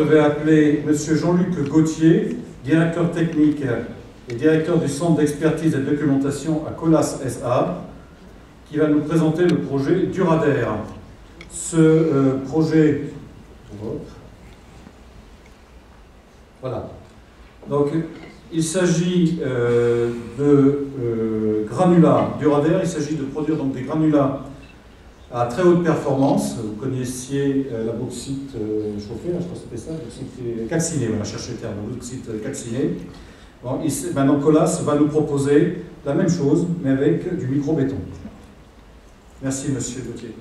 vais appeler M. Jean-Luc Gauthier, directeur technique et directeur du Centre d'expertise et de documentation à Colas SA, qui va nous présenter le projet Durader. Ce projet... Voilà. Donc, il s'agit de granulats Durader. Il s'agit de produire donc des granulats à très haute performance. Vous connaissiez la bauxite chauffée, je crois que c'était ça, bauxite calcinée, voilà, cherchez le terme, bauxite calcinée. Bon, maintenant, Colas va nous proposer la même chose, mais avec du micro-béton. Merci, monsieur Gauthier.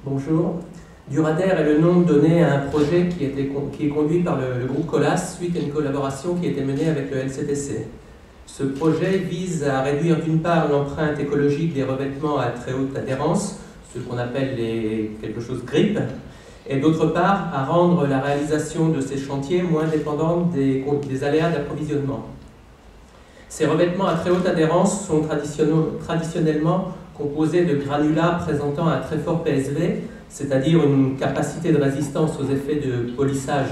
Bonjour. Durader est le nom donné à un projet qui est conduit par le groupe Colas suite à une collaboration qui a été menée avec le LCTC. Ce projet vise à réduire d'une part l'empreinte écologique des revêtements à très haute adhérence, ce qu'on appelle quelque chose GRIP, et d'autre part à rendre la réalisation de ces chantiers moins dépendante des aléas d'approvisionnement. Ces revêtements à très haute adhérence sont traditionnellement composés de granulats présentant un très fort PSV, c'est-à-dire une capacité de résistance aux effets de polissage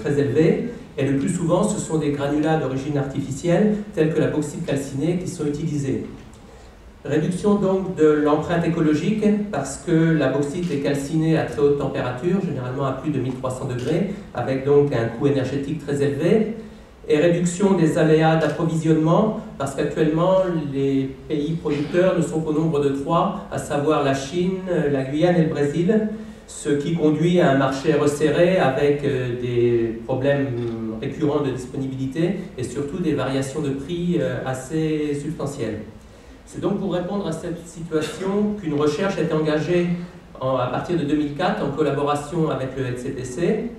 très élevée, et le plus souvent ce sont des granulats d'origine artificielle tels que la bauxite calcinée qui sont utilisés. Réduction donc de l'empreinte écologique parce que la bauxite est calcinée à très haute température, généralement à plus de 1300 degrés, avec donc un coût énergétique très élevé. Et réduction des aléas d'approvisionnement, parce qu'actuellement, les pays producteurs ne sont qu'au nombre de 3, à savoir la Chine, la Guyane et le Brésil, ce qui conduit à un marché resserré avec des problèmes récurrents de disponibilité et surtout des variations de prix assez substantielles. C'est donc pour répondre à cette situation qu'une recherche a été engagée à partir de 2004 en collaboration avec le LCTC.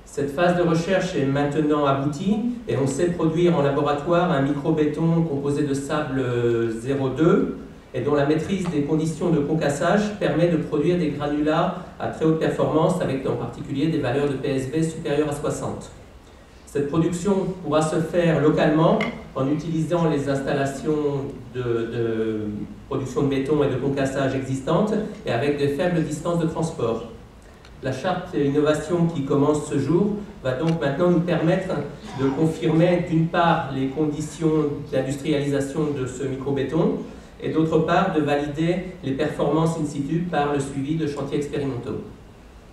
Cette phase de recherche est maintenant aboutie et on sait produire en laboratoire un micro-béton composé de sable 0,2 et dont la maîtrise des conditions de concassage permet de produire des granulats à très haute performance avec en particulier des valeurs de PSV supérieures à 60. Cette production pourra se faire localement en utilisant les installations de production de béton et de concassage existantes et avec de faibles distances de transport. La charte innovation qui commence ce jour va donc maintenant nous permettre de confirmer d'une part les conditions d'industrialisation de ce micro-béton et d'autre part de valider les performances in situ par le suivi de chantiers expérimentaux.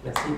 Merci.